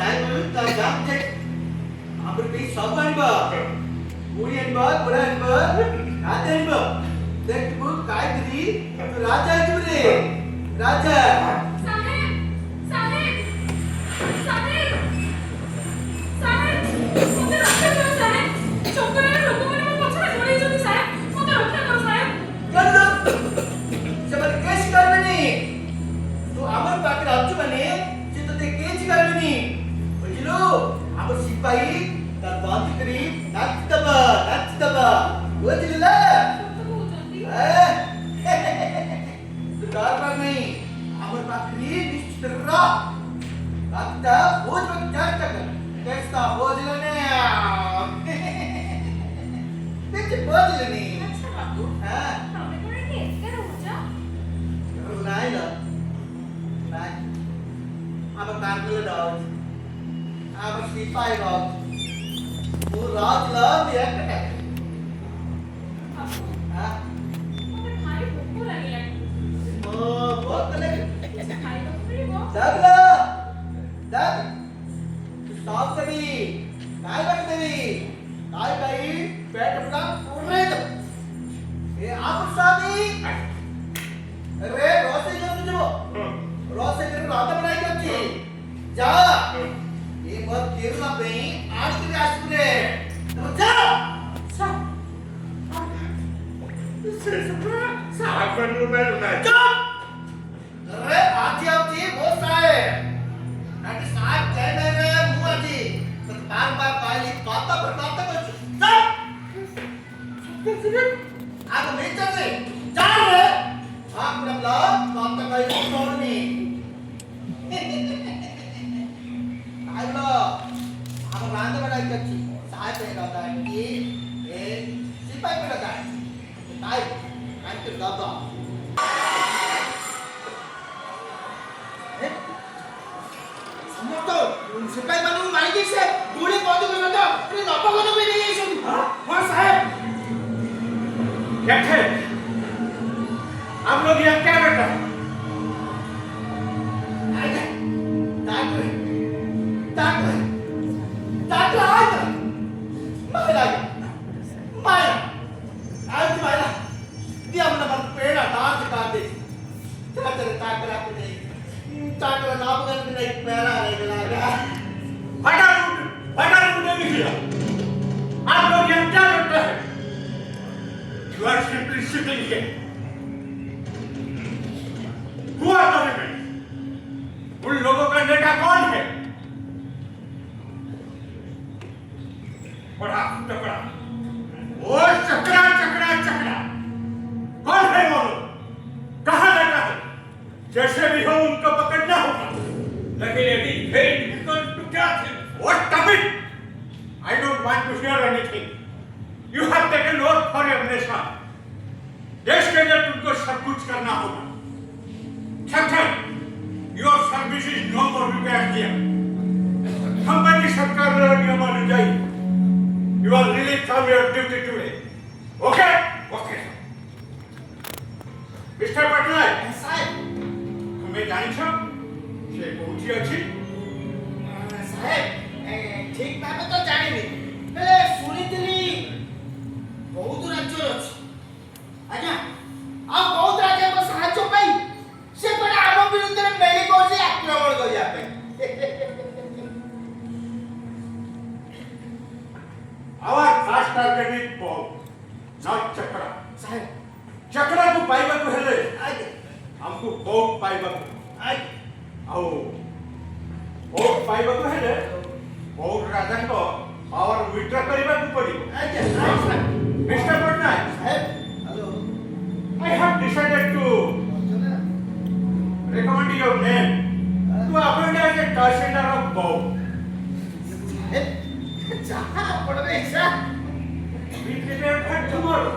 साहेब ता जाम जे आपर पे सब अनबा मुड़ी अनबा बड़ा अनबा आते अनबा देख तू काय करी तू राजा है तू रे राजा साहेब साहेब साहेब साहेब मते रक्षा करो साहेब चौकरे लोक माने मो पछरे गोळी जति साहेब मते रक्षा करो साहेब कर जबर केस करबनी तू आमर पाके आजू माने जे तते केस करबनी बुझलो आपर सिपाही तार बात करी नाच दबा बुझला दार नहीं अमर पाकरी निश्चित रहा आता बोझ में चर्चा कर कैसा बोझ लेने देख बोझ लेने अच्छा बाबू हाँ તમે કોણે કેસ કરો છો नहीं ला नहीं अमर पाकरी डॉग अमर सिपाही डॉग वो राज ला दिया कटे બાબુ हाँ મતે ખાઈ ભૂખ લાગી बहुत लगे ખાઈ તો પીવો दाबला दाब स्टॉप कभी काय करतेवी काय काही पेट अपना पूर्ण तो ये आप साथी अरे रोसे जो तुझो रोसे तेरे रात बनाई करती जा ये मत गिरना पे आज के आसुरे तो जा साहब बनू मैं लुटा चुप अरे आजी आपजी बहुत सारे नाटे साहब कह रहे हैं मुआ जी तो बार पाली बाता कर चुप आप नहीं चल रहे जा रहे आप नमला बाता का छोड़ नहीं आइलो आप रांध बनाई कच्ची साहब पे कहता है कि ये सिपाही पे कहता है ताई अंत दादा समोतो सिपाही मानू मारी दी से गोली पौधे को लगा ये नपा को भी नहीं सुन हाँ साहब क्या थे आप लोग यहाँ क्या करता है आगे ताक आगे मारा मारा आज मारा दिया अपना पर पेड़ा डांस कर दे क्या तेरे ताक रख दे ताक नाप कर नहीं पैरा रहेगा हटा रूट नहीं किया आप लोग यहाँ क्या करते हैं You are simply sitting here. Who are the women? उन लोगों का नेता कौन है? बड़ा चकरा, वो चकरा कौन है वो लोग? कहाँ रहता है? जैसे भी हो उनको पकड़ना होगा। लेकिन यदि very difficult to catch him. What stop it? I don't want to hear anything. You have taken oath for your nation. देश के लिए तुमको सब कुछ करना होगा। Captain, your service is no more required here. Company सरकार ने नियम अनुଯାयी you are released from your duty today. Okay? Okay. Mr. Patnaik, साहब तुम्हें जानी छो? से पहुंची अच्छी? साहेब ठीक भाবে तो जानिनी ହେଲେ ଶୁଣିଥିଲି ବହୁତ ରାଜ୍ୟ ଅଛି ଆଜ୍ଞା ଆଉ ବହୁତ ରାଜ୍ୟଙ୍କ ସାହାଯ୍ୟ ପାଇଁ ସେ କହିଲେ ଆମ ବିରୁଦ୍ଧରେ ମେଳି କରୁଛି ଆକ୍ରମଣ କରିବା ପାଇଁ our first target is bomb, not chakra. ସାହେବ चक्रा को पाइबा को हेले ଆଜ୍ଞା हमको बहुत पाइबा को ଆଜ୍ଞା आओ बहुत पाइबा को हेले बहुत राजा को पावर विड्रॉ करिबा को पड़िबो ଆଜ୍ଞା ସାହେବ मिस्टर पटनायक ସାହେବ hello I have decided to recommend your name to appoint as a Tahsildar of Bau. ଯାହା ଆପଣଙ୍କ ଇଚ୍ଛା We prepare for tomorrow.